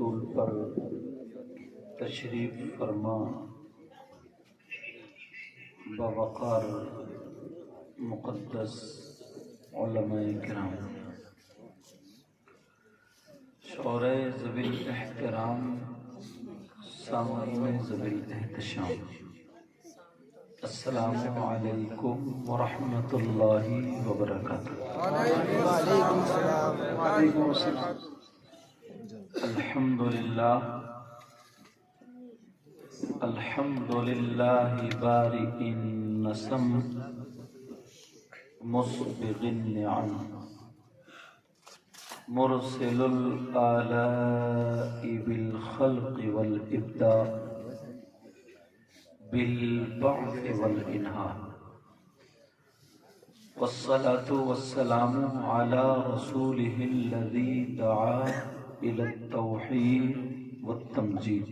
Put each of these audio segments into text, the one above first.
رسول پر تشریف فرما بوقار مقدس علماء کرام، شعراء ذوی الاحترام، سامعین ذوی الاحتشام، السلام علیکم ورحمۃ اللہ وبرکاتہ۔ وعلیکم السلام۔ وعلیکم السلام۔ الحمدللہ الحمدللہ بارئ النسم مسبغ النعم مرسل الآلاء بالخلق والإبداع بالبعث والإنهاء، والصلاة والسلام على رسوله الذي دعا إلى التوحيد والتمجيد،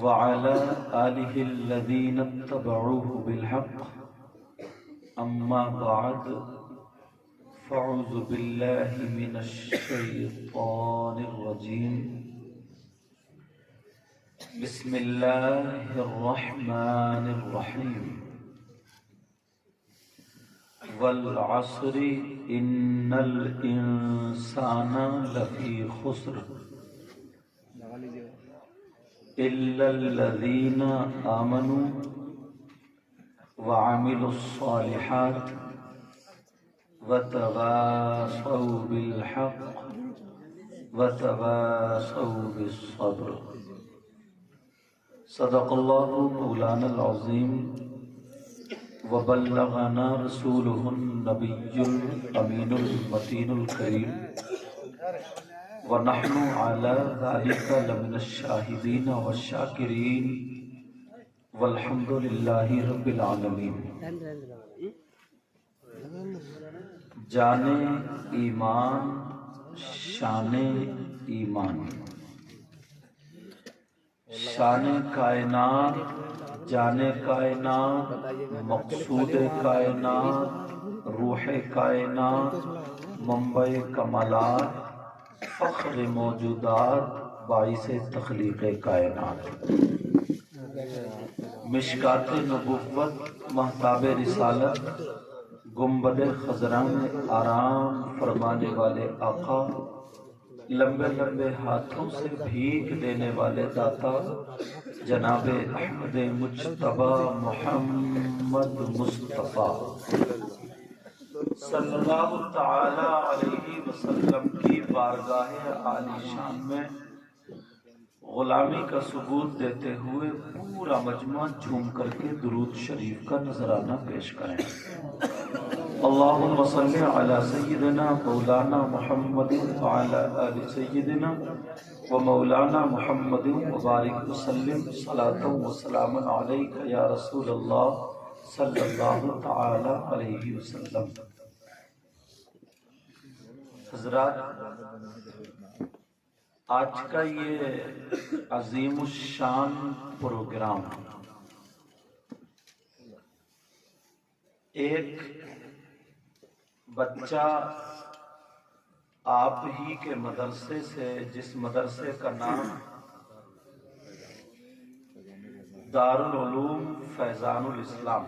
وعلى آله الذين اتبعوه بالحق، أما بعد، فأعوذ بالله من الشيطان الرجيم، بسم الله الرحمن الرحيم، والعصر إن الإنسان لفي خسر إلا الذين آمنوا وعملوا الصالحات وتواصوا بالحق وتواصوا بالصبر، صدق الله مولانا العظيم، وبلغنا رسوله النبي الأمين المتين الكريم، ونحن على ذلك لمن الشاهدين والشاكرين، والحمد لله رب العالمين۔ جان ایمان شان ایمان، شان کائنات جان کائنات مقصود کائنات روح کائنات منبع کمالات فخر موجودات باعث تخلیق کائنات، مشکات نبوت مہتاب رسالت گنبد خضراء میں آرام فرمانے والے آقا، لمبے لمبے ہاتھوں سے بھیک دینے والے داتا جناب احمد مجتبی محمد مصطفیٰ صلی اللہ تعالی علیہ وسلم کی بارگاہ عالی شان میں غلامی کا ثبوت دیتے ہوئے پورا مجمع جھوم کر کے درود شریف کا نذرانہ پیش کریں۔ اللہم صلی علی سیدنا مولانا محمد وعلی آل سیدنا و مولانا محمد وبارک وسلم صلاۃ و سلام علیک یا رسول اللہ صلی اللہ تعالی علیہ وسلم۔ حضرات، آج کا یہ عظیم الشان پروگرام ایک بچہ آپ ہی کے مدرسے سے، جس مدرسے کا نام دارالعلوم فیضان الاسلام،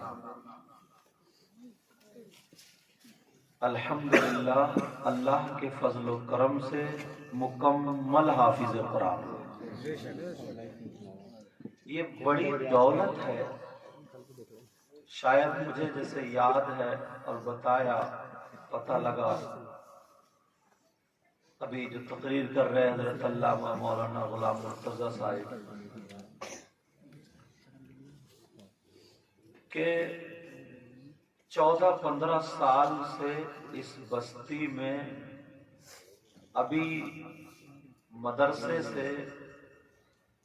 الحمدللہ اللہ کے فضل و کرم سے مکمل حافظ قرآن، یہ بڑی دولت ہے۔ شاید مجھے جیسے یاد ہے اور بتایا، پتہ لگا، ابھی جو تقریر کر رہے ہیں حضرت علامہ مولانا غلام مرتضیٰ صاحب، کہ 14-15 سال سے اس بستی میں ابھی مدرسے سے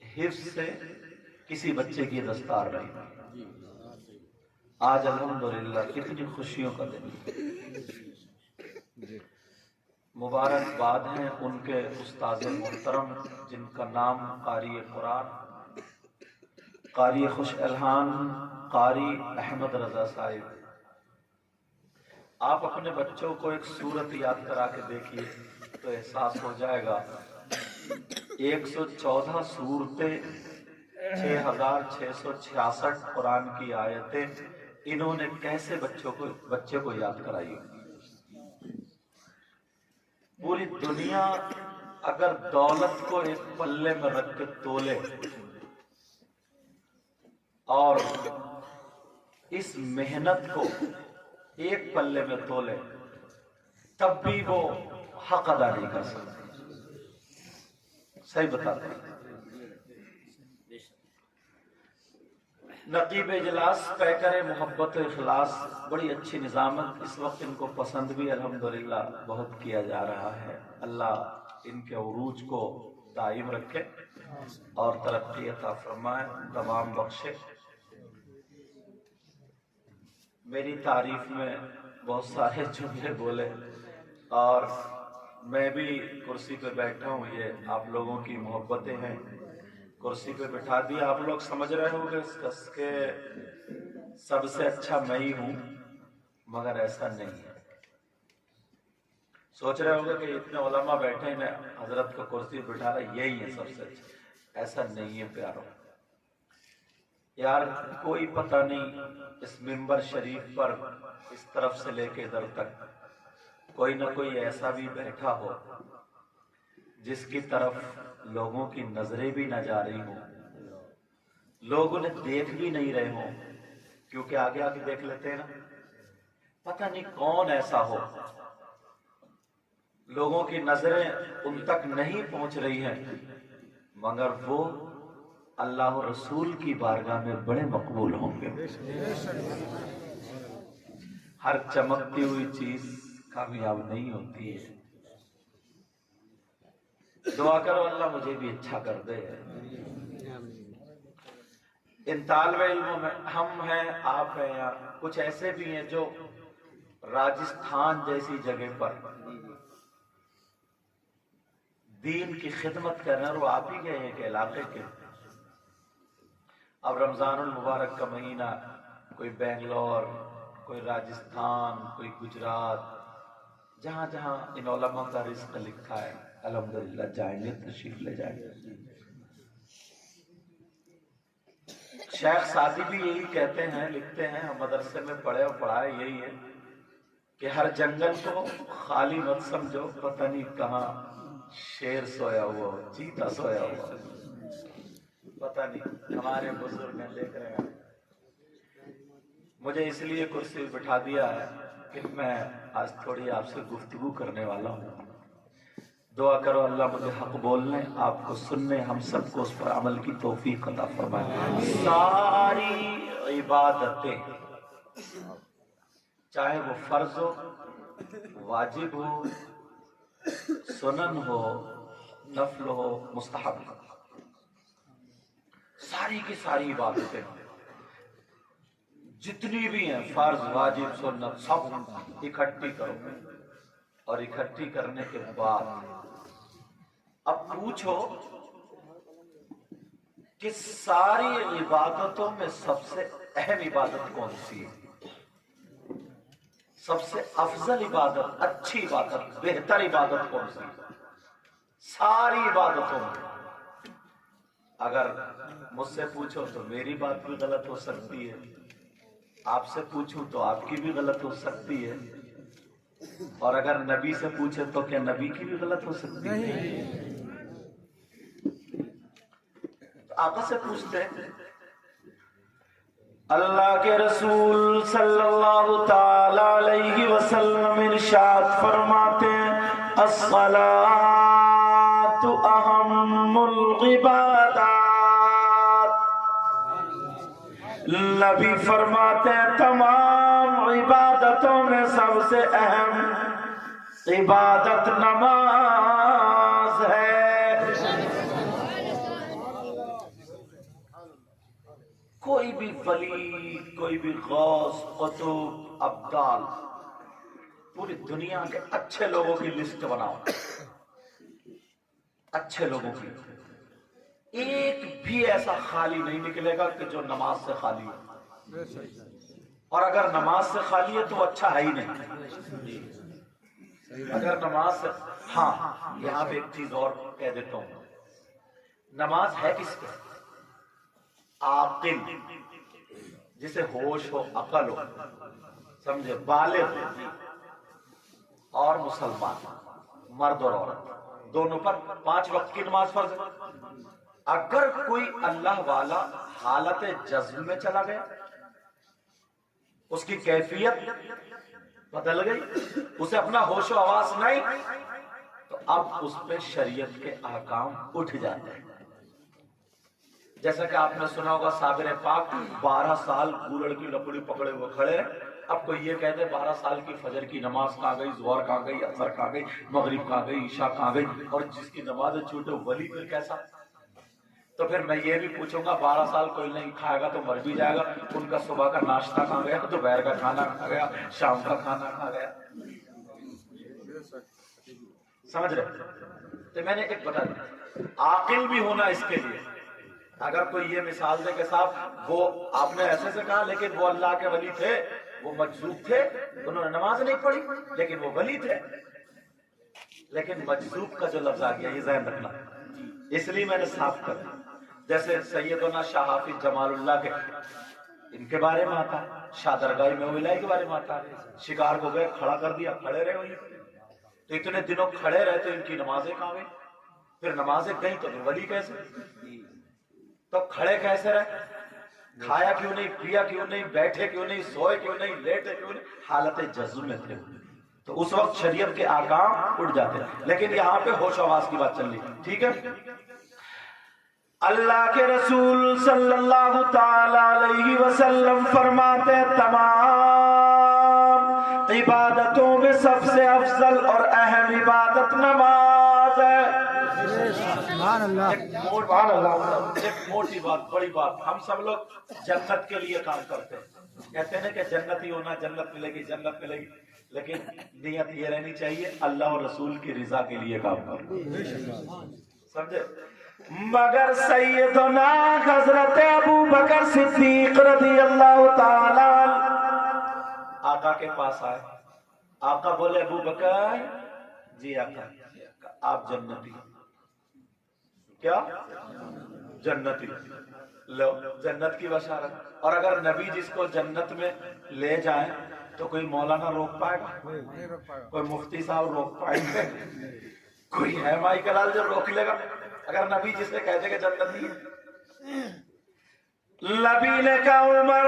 حفظ سے کسی بچے کی دستار رہی۔ آج الحمدللہ کتنی خوشیوں کا دن، مبارکباد ہیں ان کے استاد محترم جن کا نام قاری قرآن، قاری خوش الحان، قاری احمد رضا صاحب۔ آپ اپنے بچوں کو ایک سورت یاد کرا کے دیکھیے، تو احساس ہو جائے گا 114 صورتیں، 6666 قرآن کی آیتیں انہوں نے کیسے بچے کو یاد کرائی. پوری دنیا اگر دولت کو ایک پلے میں رکھ کے تولے اور اس محنت کو ایک پلے میں تولے تب بھی وہ حق ادا نہیں کر سکتے. صحیح بتاتے ہیں. نقیب اجلاس پیکر محبت و اخلاص، بڑی اچھی نظامت اس وقت ان کو پسند بھی الحمدللہ بہت کیا جا رہا ہے. اللہ ان کے عروج کو دائم رکھے اور ترقی عطا فرمائے، تمام بخشے. میری تعریف میں بہت سارے جملے بولے اور میں بھی کرسی پہ بیٹھا ہوں، یہ آپ لوگوں کی محبتیں ہیں. کرسی پہ بٹھا دیا، آپ لوگ سمجھ رہے ہوں گے کہ سب سے اچھا میں ہی ہوں، مگر ایسا نہیں ہے. سوچ رہے ہوں گے کہ اتنے علماء بیٹھے ہیں، حضرت کو کرسی پہ بٹھا رہا، یہی ہے سب سے اچھا. ایسا نہیں ہے پیاروں. یار کوئی پتہ نہیں اس منبر شریف پر اس طرف سے لے کے ادھر تک کوئی نہ کوئی ایسا بھی بیٹھا ہو جس کی طرف لوگوں کی نظریں بھی نہ جا رہی ہوں، لوگ انہیں دیکھ بھی نہیں رہے ہوں، کیونکہ آگے آگے دیکھ لیتے ہیں نا. پتہ نہیں کون ایسا ہو، لوگوں کی نظریں ان تک نہیں پہنچ رہی ہیں، مگر وہ اللہ و رسول کی بارگاہ میں بڑے مقبول ہوں گے. ہر چمکتی ہوئی چیز کامیاب نہیں ہوتی ہے. دعا کرو اللہ مجھے بھی اچھا کر دے. ان طالب علموں میں ہم ہیں، آپ ہیں، یا کچھ ایسے بھی ہیں جو راجستھان جیسی جگہ پر دین کی خدمت کر رہے ہیں، اور وہ آپ ہی گئے ہیں کہ علاقے کے. اب رمضان المبارک کا مہینہ، کوئی بنگلور، کوئی راجستھان، کوئی گجرات، جہاں جہاں ان علماء کا رزق لکھا ہے الحمدللہ جائیں گے، تشریف لے جائیں گے. شیخ سعدی بھی یہی کہتے ہیں، لکھتے ہیں، ہم مدرسے میں پڑھے اور پڑھائے یہی ہے کہ ہر جنگل کو خالی مت سمجھو، پتہ نہیں کہاں شیر سویا ہوا ہو، چیتا سویا ہوا ہو، پتہ نہیں. ہمارے بزرگ ہیں، دیکھ رہے ہیں. مجھے اس لیے کرسی بٹھا دیا ہے کہ میں آج تھوڑی آپ سے گفتگو کرنے والا ہوں. دعا کرو اللہ مجھے حق بولنے، آپ کو سننے، ہم سب کو اس پر عمل کی توفیق عطا فرمائے. ساری عبادتیں چاہے وہ فرض ہو، واجب ہو، سنن ہو، نفل ہو، مستحب ہو، ساری کی ساری عبادتیں جتنی بھی ہیں، فرض، واجب، سنت، سب اکٹھی کرو. اور اکٹھی کرنے کے بعد اب پوچھو کہ ساری عبادتوں میں سب سے اہم عبادت کون سی ہے؟ سب سے افضل عبادت، اچھی عبادت، بہتر عبادت کون سی ہے؟ ساری عبادتوں میں اگر مجھ سے پوچھو تو میری بات بھی غلط ہو سکتی ہے، آپ سے پوچھوں تو آپ کی بھی غلط ہو سکتی ہے، اور اگر نبی سے پوچھے تو کیا نبی کی بھی غلط ہو سکتی ہے؟ تو آقا سے پوچھتے ہیں. اللہ کے رسول صلی اللہ تعالی علیہ وسلم ارشاد فرماتے ہیں الصلاۃ اہم العبادات. نبی فرماتے ہیں تمام عبادتوں میں سب سے اہم عبادت نماز ہے. کوئی بھی ولی، کوئی بھی غوث، قطب، ابدال، پوری دنیا کے اچھے لوگوں کی لسٹ بناؤ، اچھے لوگوں کی، ایک بھی ایسا خالی نہیں نکلے گا کہ جو نماز سے خالی ہو. اور اگر نماز سے خالی ہے تو اچھا ہے ہی نہیں. اگر نماز سے ہاں یہاں پہ ایک چیز اور کہہ دیتا ہوں، نماز ہے کس پہ؟ عاقل، جسے ہوش ہو، عقل ہو، سمجھے، بالغ اور مسلمان، مرد اور عورت دونوں پر 5 وقت کی نماز فرض ہے۔ اگر کوئی اللہ والا حالت جذب میں چلا گیا، اس کی کیفیت بدل گئی، اسے اپنا ہوش و حواس نہیں، تو اب اس پہ شریعت کے احکام اٹھ جاتے ہیں۔ جیسا کہ آپ نے سنا ہوگا صابر پاک 12 سال گولڑ کی لکڑی پکڑے ہوئے کھڑے ہیں، اب کوئی یہ کہتے 12 سال کی فجر کی نماز کہاں گئی، ظہر کہاں گئی، عصر کہاں گئی، مغرب کہاں گئی، عشاء کہاں گئی، اور جس کی نماز چھوٹے ولی پھر کیسا؟ تو پھر میں یہ بھی پوچھوں گا 12 سال کوئی نہیں کھائے گا تو مر بھی جائے گا، ان کا صبح کا ناشتہ کہاں گیا، دوپہر کا کھانا کہاں گیا، شام کا کھانا کہاں گیا؟ سمجھ رہے؟ تو میں نے ایک بتا دیا، عاقل بھی ہونا اس کے لیے۔ اگر کوئی یہ مثال دے کہ صاحب وہ آپ نے ایسے سے کہا لیکن وہ اللہ کے ولی تھے، وہ مجذوب تھے، انہوں نے نماز نہیں پڑھی لیکن وہ ولی تھے، لیکن مجذوب کا جو لفظ آ گیا یہ ذہن رکھنا، اس لیے میں نے صاف کر دیا۔ جیسے سیدنا شاہ حافظ جمال اللہ کے ان کے بارے میں آتا ہے، شاہ درگاہ میں ولائی کے بارے میں آتا ہے، شکار کو گئے کھڑا کر دیا، کھڑے رہے وہیں، تو اتنے دنوں کھڑے رہے تو ان کی نمازیں کہاں گئی، پھر نمازیں گئی تو پھر ولی کیسے؟ تو کھڑے کیسے رہے، کھایا کیوں نہیں، پیا کیوں نہیں، بیٹھے کیوں نہیں، سوئے کیوں نہیں، لیٹے کیوں نہیں؟ حالت جذب میں تھے، تو اس وقت شریعت کے احکام اٹھ جاتے ہیں۔ لیکن یہاں پہ ہوش و حواس کی بات چل رہی ہے، ٹھیک ہے؟ اللہ کے رسول صلی اللہ تعالی علیہ وسلم فرماتے ہیں تمام عبادتوں میں سب سے افضل اور اہم عبادت نماز ہے۔ سبحان اللہ، ایک موٹی بات، بڑی بات، ہم سب لوگ جنت کے لیے کام کرتے ہیں، کہتے ہیں کہ جنت ہی ہونا، جنت ملے گی، جنت ملے گی، لیکن نیت یہ رہنی چاہیے اللہ اور رسول کی رضا کے لیے کام کرو، سمجھے؟ مگر سیدنا حضرت ابو بکر صدیق رضی اللہ تعالی آقا کے پاس آئے، آقا بولے ابو بکر، جی آقا آپ جنتی، کیا جنتی؟ لو جنت کی بشارت۔ اور اگر نبی جس کو جنت میں لے جائیں تو کوئی مولانا روک پائے گا؟ کوئی مفتی صاحب روک پائیں گے؟ کوئی ہے مائی کلال جو روک لے گا اگر نبی جس نے کہتے کہ جنتی ہے؟ نبی نے کہا عمر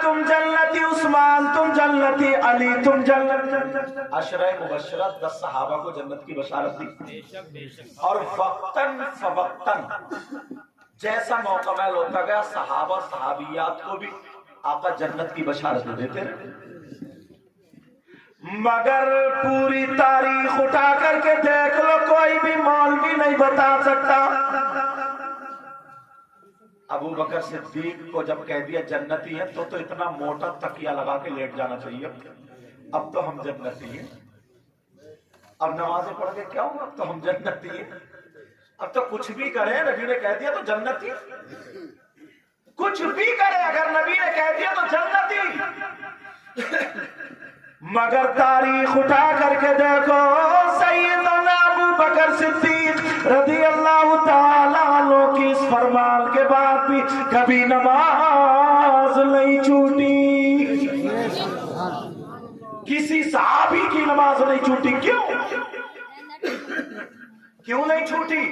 تم جنتی، عثمان تم جنتی، علی تم جنتی، عشرہ مبشرہ 10 صحابہ کو جنت کی بشارت دی، اور وقتاً فوقتاً جیسا موقع محل ہوتا گیا صحابہ صحابیات کو بھی آقا جنت کی بشارت دیتے رہے۔ مگر پوری تاریخ اٹھا کر کے دیکھ لو کوئی بھی مولوی نہیں بتا سکتا۔ ابو بکر صدیق کو جب کہہ دیا جنتی ہے تو اتنا موٹا تکیہ لگا کے لیٹ جانا چاہیے، اب تو ہم جنتی ہیں، اب نمازیں پڑھ کے کیا ہوا، اب تو ہم جنتی ہیں، اب تو کچھ بھی کریں نبی نے کہہ دیا تو جنتی، کچھ بھی کرے اگر نبی نے کہہ دیا تو جنتی۔ مگر تاریخ اٹھا کر کے دیکھو سیدنا ابو بکر صدیق رضی اللہ تعالیٰ عنہ کی اس فرمان کے بعد بھی کبھی نماز نہیں چھوٹی، کسی صحابی کی نماز نہیں چھوٹی۔ کیوں نہیں چھوٹی؟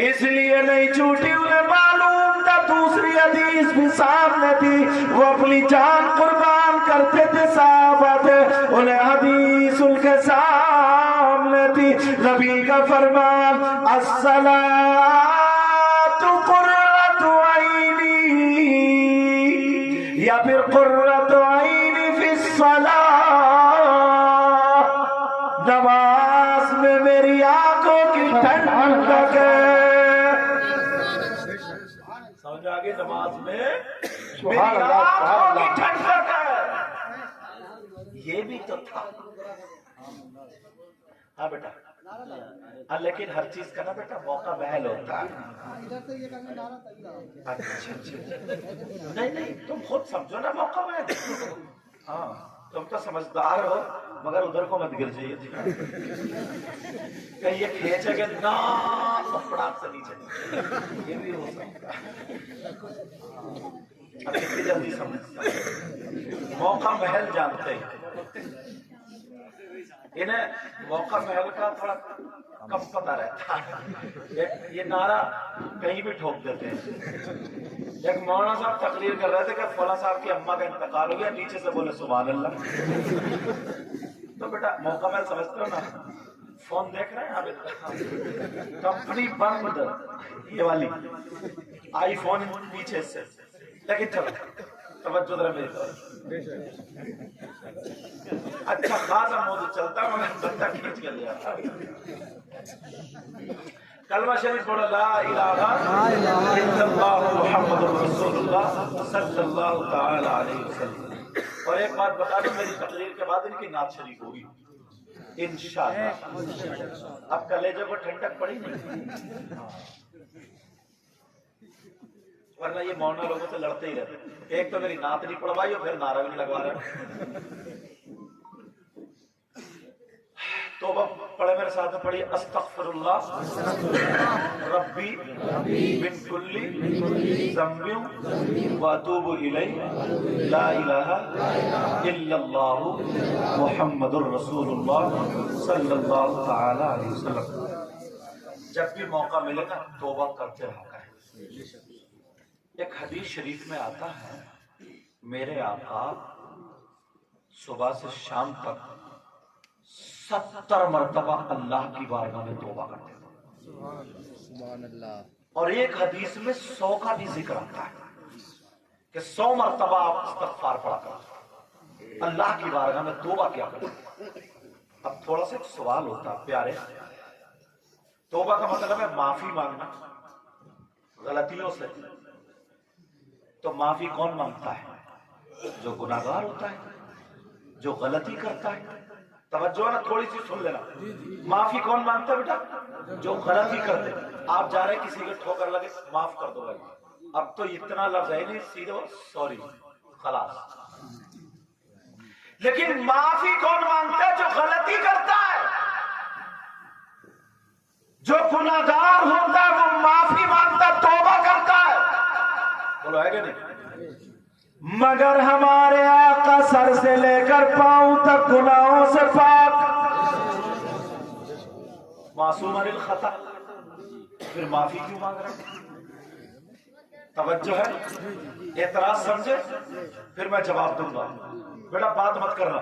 اس لیے نہیں چھوٹی، انہیں معلوم تھا، دوسری حدیث بھی سامنے تھی، وہ اپنی جان قربان کرتے تھے، صحابہ تھے، انہیں حدیث ان کے سامنے تھی، نبی کا فرمان الصلاۃ قرۃ عینی، یا پھر قرۃ عینی فی الصلاۃ، نماز میں میری آنکھوں کی ٹھنڈک ہے۔ سمجھ آگے؟ نماز میں میری آنکھوں کی ٹھنڈک ہے، یہ بھی تو تھا۔ ہاں بیٹا، لیکن ہر چیز کا نا بیٹا موقع محل ہوتا ہے۔ اچھا نہیں تم خود سمجھو نا موقع محل، ہاں تم تو سمجھدار ہو، مگر ادھر کو مت گر جائیے کہ یہ کھینچے گے نا کپڑا سے نیچے، یہ بھی ہو سکتا ہے۔ اب کتنی جلدی سمجھتا موقع محل جانتے ہیں، انہیں موقع محل کا تھوڑا کم پتہ رہتا ہے، یہ نعرہ کہیں بھی ٹھوک دیتے ہیں۔ ایک مولانا صاحب تقریر کر رہے تھے کہ فلاں صاحب کی اماں کا انتقال ہو گیا، نیچے سے بولے سبحان اللہ۔ تو بیٹا موقع محل سمجھتے ہو نا، فون دیکھ رہے ہیں آپ، کمپنی بند یہ والی آئی فون پیچھے سے، لیکن چلو توجہ ذرا میری طرف۔ اچھا خاصا موضوع چلتا ہے مگر بندہ کھینچ کے لیا۔ کلمہ شریف پڑھو، لا الہ الا اللہ محمد رسول اللہ صلی اللہ تعالی علیہ وسلم۔ اور ایک بات بتا دوں، میری تقریر کے بعد ان کی نعت شریف ہوگی انشاءاللہ۔ اب کلیجے کو ٹھنڈک پڑی نہیں، ورنہ یہ مولانا لوگوں سے لڑتے ہی رہتے، ایک تو میری نعت نہیں پڑھوائی اور پھر نعرہ بھی نہیں لگوا رہے۔ توبہ پڑھے میرے ساتھ پڑھیے، استغفر اللہ ربی من کل ذنب واتوب الیہ، لا الہ الا اللہ محمد الرسول اللہ صلی اللہ تعالی علیہ وسلم۔ جب بھی موقع ملے گا توبہ کرتے رہا کریں۔ ایک حدیث شریف میں آتا ہے، میرے آقا صبح سے شام تک 70 مرتبہ اللہ کی بارگاہ میں توبہ کرتے تھے، اور ایک حدیث میں 100 کا بھی ذکر آتا ہے کہ 100 مرتبہ آپ استغفار پڑھا کرتے، اللہ کی بارگاہ میں توبہ کیا کرتے۔ اب تھوڑا سا ایک سوال ہوتا ہے پیارے، توبہ کا مطلب ہے معافی مانگنا غلطیوں سے، تو معافی کون مانگتا ہے؟ جو گناہگار ہوتا ہے، جو غلطی کرتا ہے۔ توجہ نا، تھوڑی سی سن لینا، معافی کون مانگتا ہے بیٹا؟ جو غلطی کرتے۔ آپ جا رہے کسی کو ٹھوکر لگے، معاف کر دو بھائی، اب تو اتنا لفظ ہے نہیں، سیدھے سوری خلاص۔ لیکن معافی کون مانگتا ہے؟ جو غلطی کرتا ہے، جو گناہگار ہوتا ہے وہ معافی مانگتا، توبہ کرتا ہے۔ بولو ہے کہ نہیں؟ مگر ہمارے آقا سر سے لے کر پاؤں تک گناہوں سے پاک، معصوم عن الخطا، پھر معافی کیوں مانگ رہے ہیں؟ توجہ ہے، اعتراض سمجھے، پھر میں جواب دوں گا، بیٹا بات مت کرنا۔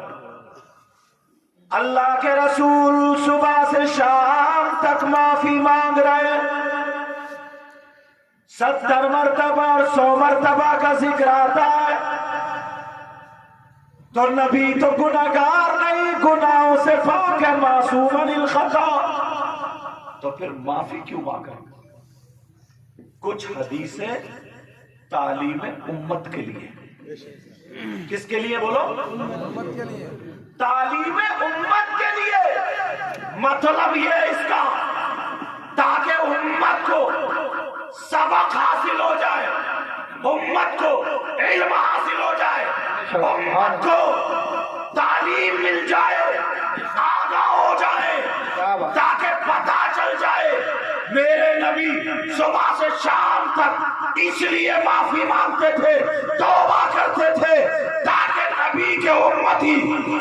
اللہ کے رسول صبح سے شام تک معافی مانگ رہے ہیں، 70 مرتبہ اور 100 مرتبہ کا ذکر آتا ہے، تو نبی تو گناہگار نہیں، گناہوں سے پاک ہے، معصوم عن الخطا، تو پھر معافی کیوں مانگ رہے ہیں؟ کچھ حدیثیں تعلیم امت کے لیے، کس کے لیے بولو؟ تعلیم امت کے لیے۔ مطلب یہ اس کا تاکہ امت کو سبق حاصل ہو جائے، امت کو علم حاصل ہو جائے، امت کو تعلیم مل جائے، آگاہ ہو جائے، تاکہ پتہ چل جائے میرے نبی صبح سے شام تک اس لیے معافی مانگتے تھے، توبہ کرتے تھے، تاکہ نبی کے امتی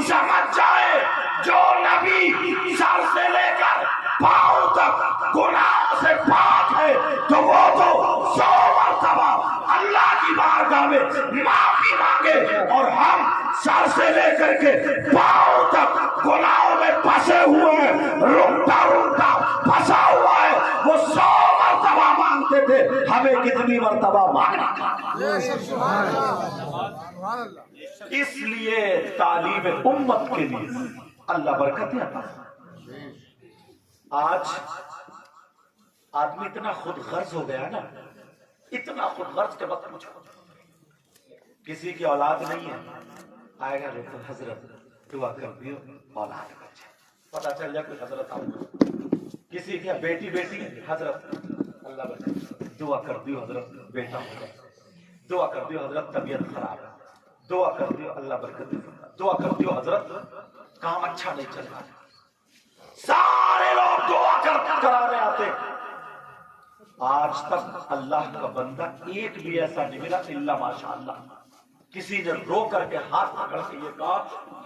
سمجھ جائے جو نبی سر سے لے کر پاؤں تک گناہوں سے پاک ہے، تو وہ تو 100 مرتبہ اللہ کی بارگاہ میں معافی مانگے، اور ہم سر سے لے کر کے پاؤں تک گناہوں میں پھنسے ہوئے ہیں، رکتا رکتا پھنسا ہوا ہے، وہ 100 مرتبہ مانگتے تھے، ہمیں کتنی مرتبہ مانگنا؟ اس لیے تعلیم امت کے لیے اللہ برکت عطا۔ آج آدمی اتنا خود غرض ہو گیا نا، اتنا خود غرض کے وقت مجھے کسی کی اولاد نہیں ہے، آئے گا تو حضرت دعا کر دیو اولاد بچے، پتا چل جائے کوئی حضرت آؤ، کسی کی بیٹی حضرت اللہ بچے، دعا کر دیو حضرت بیٹا ہو جائے، دعا کر دیو حضرت طبیعت خراب ہے، دعا کر دیو اللہ برکت دے، دعا کر دیو حضرت کام اچھا نہیں چل رہا، سارے لوگ دعا کرانے آتے، آج تک اللہ کا بندہ ایک بھی ایسا نہیں ملا الا ماشاء اللہ کسی نے رو کر کے ہاتھ پکڑ کے یہ کہا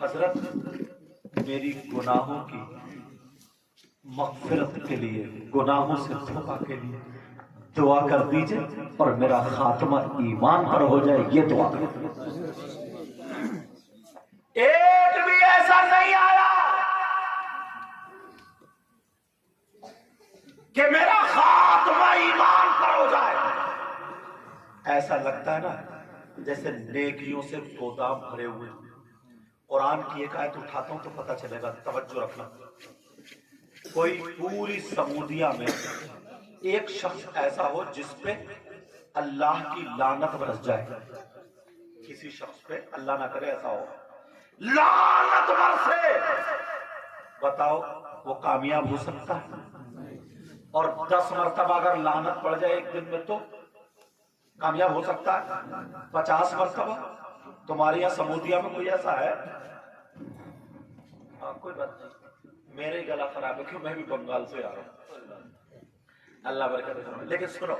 حضرت میری گناہوں کی مغفرت کے لیے، گناہوں سے توبہ کے لیے دعا کر دیجئے اور میرا خاتمہ ایمان پر ہو جائے، یہ دعا کر۔ ایک بھی ایسا نہیں آیا کہ میرا خاتمہ ایمان پر ہو جائے۔ ایسا لگتا ہے نا جیسے نیکیوں سے گودام بھرے ہوئے۔ قرآن کی ایک آیت اٹھاتا ہوں تو پتہ چلے گا، توجہ رکھنا۔ کوئی پوری سمودیہ میں ایک شخص ایسا ہو جس پہ اللہ کی لعنت برس جائے، کسی شخص پہ اللہ نہ کرے ایسا ہو، لعنت برسے، بتاؤ وہ کامیاب ہو سکتا ہے؟ اور 10 مرتبہ اگر لعنت پڑ جائے ایک دن میں تو کامیاب ہو سکتا ہے؟ 50 مرتبہ؟ تمہارے یہاں سمودیہ میں کوئی ایسا ہے؟ کوئی بات نہیں، میرے ہی گلا خراب ہے، کیوں میں بھی بنگال سے آ رہا ہوں، اللہ برکت دے۔ لیکن سنو،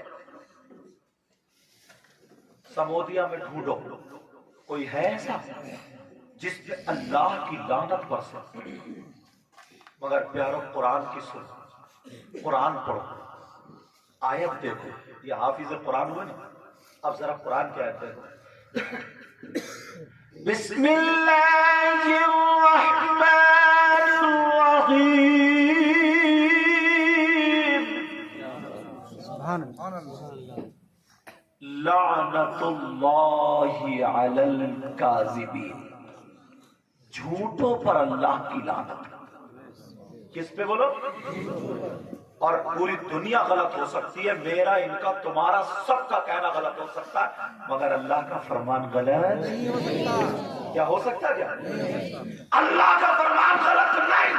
سمودیہ میں ڈھونڈو کوئی ہے ایسا جس پہ اللہ کی لعنت برسے؟ مگر پیارو قرآن کی سن، قرآن پڑھو، آیت دیکھو، یہ حافظ قرآن ہوئے نا، اب ذرا قرآن کی آیت دیکھو۔ بسم اللہ الرحمن الرحیم، لعنت اللہ علی الکاذبین، جھوٹوں پر اللہ کی لعنت۔ کس پہ بولو؟ اور پوری دنیا غلط ہو سکتی ہے، میرا، ان کا، تمہارا، سب کا کہنا غلط ہو سکتا ہے، مگر اللہ کا فرمان غلط کیا ہو سکتا ہے؟ کیا اللہ کا فرمان غلط نہیں؟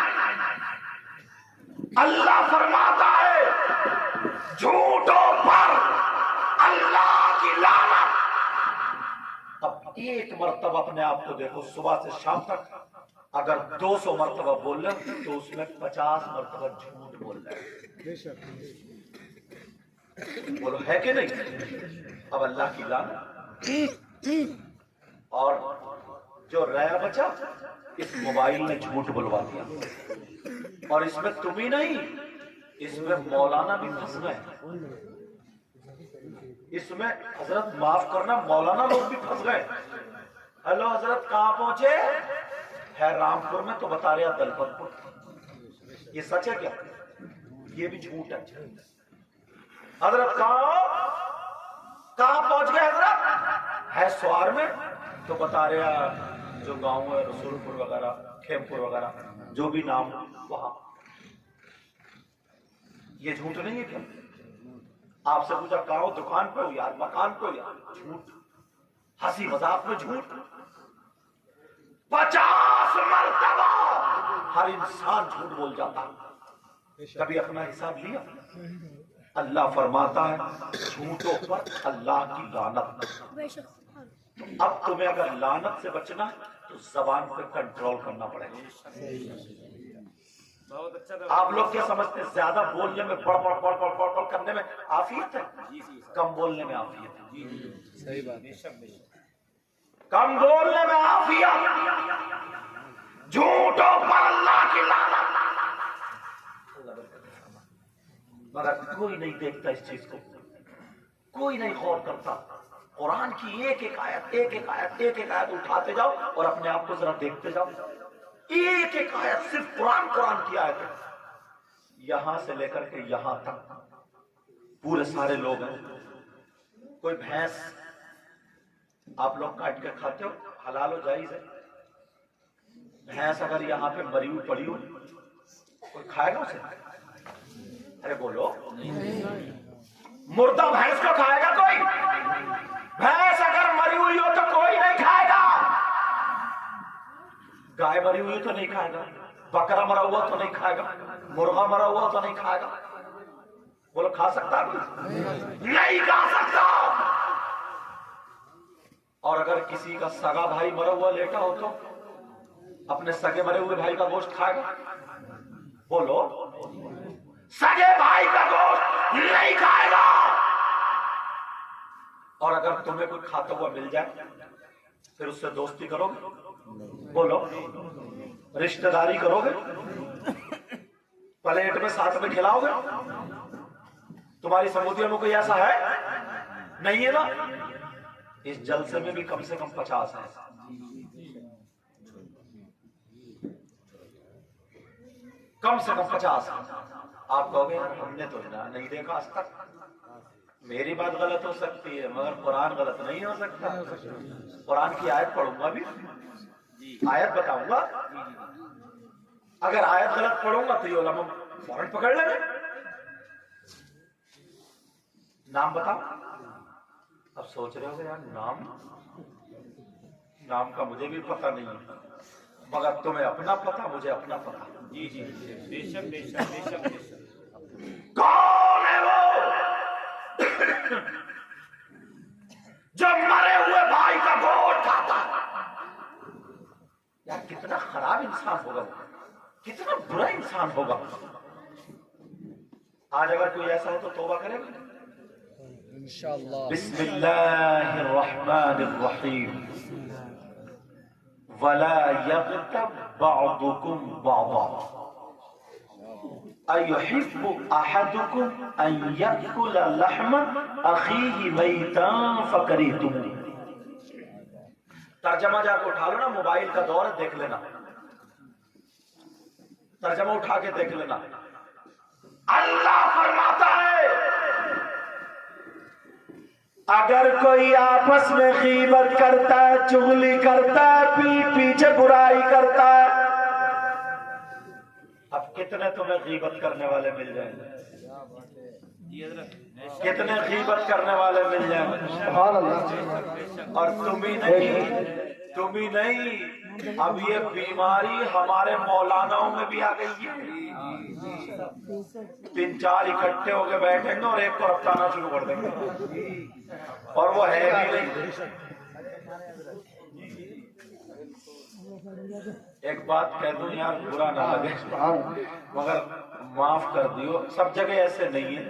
اللہ فرماتا ہے جھوٹوں پر اللہ کی لعنت۔ اب ایک مرتبہ اپنے آپ کو دیکھو، صبح سے شام تک اگر 200 مرتبہ بول رہے تو اس میں 50 مرتبہ جھوٹ بول رہے ہیں، بولو ہے کہ نہیں؟ اب اللہ کی لعنت۔ اور جو ریا بچا اس موبائل نے جھوٹ بلوا دیا، اور اس میں تم ہی نہیں، اس میں مولانا بھی پھنس گئے، اس میں حضرت معاف کرنا مولانا لوگ بھی پھنس گئے۔ ہلو حضرت کہاں پہنچے؟ ہے رامپور میں، تو بتا رہا دلپت پور۔ یہ سچ ہے کیا؟ یہ بھی جھوٹ ہے۔ حضرت کہاں پہنچ گئے؟ حضرت ہے سوار میں، تو بتا رہا جو گاؤں ہے رسول پور وغیرہ، کھیمپور وغیرہ، جو بھی نام وہاں۔ یہ جھوٹ نہیں ہے کیا؟ آپ سے پوچھا کہاں ہو؟ دکان پہ ہو یار، مکان پہ ہو یار، جھوٹ۔ ہنسی مذاق میں جھوٹ 50 مرتبہ ہر انسان جھوٹ بول جاتا ہے، کبھی اپنا حساب لیا؟ اللہ فرماتا ہے جھوٹوں پر اللہ کی لعنت۔ اب تمہیں اگر لعنت سے بچنا تو زبان پہ کنٹرول کرنا پڑے گا۔ آپ لوگ کیا سمجھتے ہیں زیادہ بولنے میں، پڑ کرنے میں عافیت ہے؟ کم بولنے میں عافیت ہے۔ صحیح بات، کم بولنے میں عافیت، جھوٹوں پر اللہ کی لعنت۔ مگر کوئی نہیں دیکھتا اس چیز کو، کوئی نہیں غور کرتا۔ قرآن کی ایک ایک آیت اٹھاتے جاؤ اور اپنے آپ کو ذرا دیکھتے جاؤ، ایک ایک آیت، صرف قرآن کی آیت ہے، یہاں سے لے کر کے یہاں تک پورے سارے لوگ ہیں۔ کوئی بھینس آپ لوگ کاٹ کے کھاتے ہو، حلال و جائز ہے؟ بھینس اگر یہاں پہ مری ہوئی پڑی ہو، کوئی کھائے گا اسے؟ ارے بولو، مردہ بھینس کو کھائے گا کوئی؟ بھینس اگر مری ہوئی ہو تو کوئی نہیں کھائے گا۔ گائے مری ہوئی تو نہیں کھائے گا، بکرا مرا ہوا تو نہیں کھائے گا، مرغا مرا ہوا تو نہیں کھائے گا۔ بولو کھا سکتا ہے؟ نہیں کھا سکتا۔ اور اگر کسی کا سگا بھائی مرا ہوا لیٹا ہو تو اپنے سگے مرے ہوئے بھائی کا گوشت کھائے گا؟ بولو، سگے بھائی کا گوشت نہیں کھائے گا۔ اور اگر تمہیں کوئی کھاتا ہوا مل جائے پھر اس سے دوستی کرو گے؟ بولو، رشتہ داری کرو گے؟ پلیٹ میں ساتھ میں کھلاؤ گے؟ تمہاری سمودیوں میں کوئی ایسا ہے؟ نہیں ہے نا؟ اس جلسے میں بھی کم سے کم 50 ہیں۔ کم سے کم 50۔ آپ کہو گے ہم نے تو نہیں دیکھا آج تک۔ میری بات غلط ہو سکتی ہے مگر قرآن غلط نہیں ہو سکتا۔ قرآن کی آیت پڑھوں گا بھی، آیت بتاؤں گا۔ اگر آیت غلط پڑھوں گا تو یہ علماء فوراً پکڑ لیں گے۔ نام بتاؤ۔ اب سوچ رہے ہو یار نام کا مجھے بھی پتہ نہیں ہے، مگر تمہیں اپنا پتہ، مجھے اپنا پتہ۔ جی جی بے شک بے شک بے شک بے شک۔ کون ہے وہ جو مرے ہوئے بھائی کا گوشت کھاتا ہے؟ یار کتنا خراب انسان ہوگا، کتنا برا انسان ہوگا۔ آج اگر کوئی ایسا ہو تو توبہ کرے گا؟ انشاءاللہ۔ بسم اللہ الرحمن الرحیم۔ ولا یغتب بعضکم بعضا ایحب احدکم ان یأکل لحم اخیہ میتا فکریہتموہ۔ ترجمہ جا کے اٹھا لو نا، موبائل کا دور ہے، دیکھ لینا، ترجمہ اٹھا کے دیکھ لینا۔ اللہ فرماتا ہے اگر کوئی آپس میں غیبت کرتا ہے، چغلی کرتا ہے، پیٹ پیچھے برائی کرتا ہے، اب کتنے تمہیں غیبت کرنے والے مل جائیں گے؟ کتنے غیبت کرنے والے مل جائیں گے؟ سبحان اللہ۔ اور تم ہی نہیں، اب یہ بیماری ہمارے مولاناؤں میں بھی آ گئی ہے۔ 3-4 اکٹھے ہو کے بیٹھیں گے اور ایک کو رفتانا شروع کر دیں گے، اور وہ ہے بھی نہیں۔ ایک بات کہہ دوں یار، برا نہ لگے مگر معاف کر دیو، سب جگہ ایسے نہیں ہے۔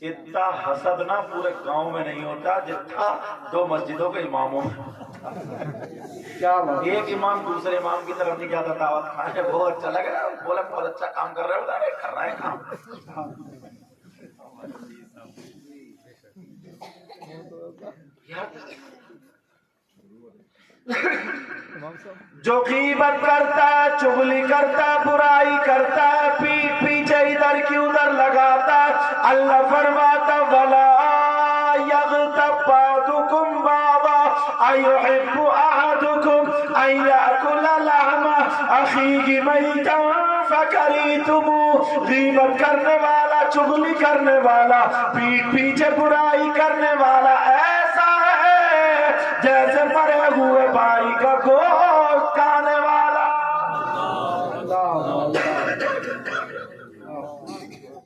اتنا حسد نہ پورے گاؤں میں نہیں ہوتا جتنا 2 مسجدوں کے اماموں میں۔ ایک امام دوسرے امام کی طرف نہیں جاتا دعوت کھانے، بہت اچھا لگ رہا ہے، بولے بہت اچھا کام کر رہے ہو، ارے کر رہے ہیں کام۔ جو غیبت کرتا ہے، چغلی کرتا ہے، برائی کرتا ہے، پیٹ پیچھے ادھر کی ادھر لگاتا ہے، اللہ فرماتا ولا یغتب بعضکم بعضا ایحب احدکم ان یأکل لحم اخیہ میتا فکریہتموہ۔ غیبت کرنے والا، چغلی کرنے والا، پیٹ پیچھے برائی کرنے والا،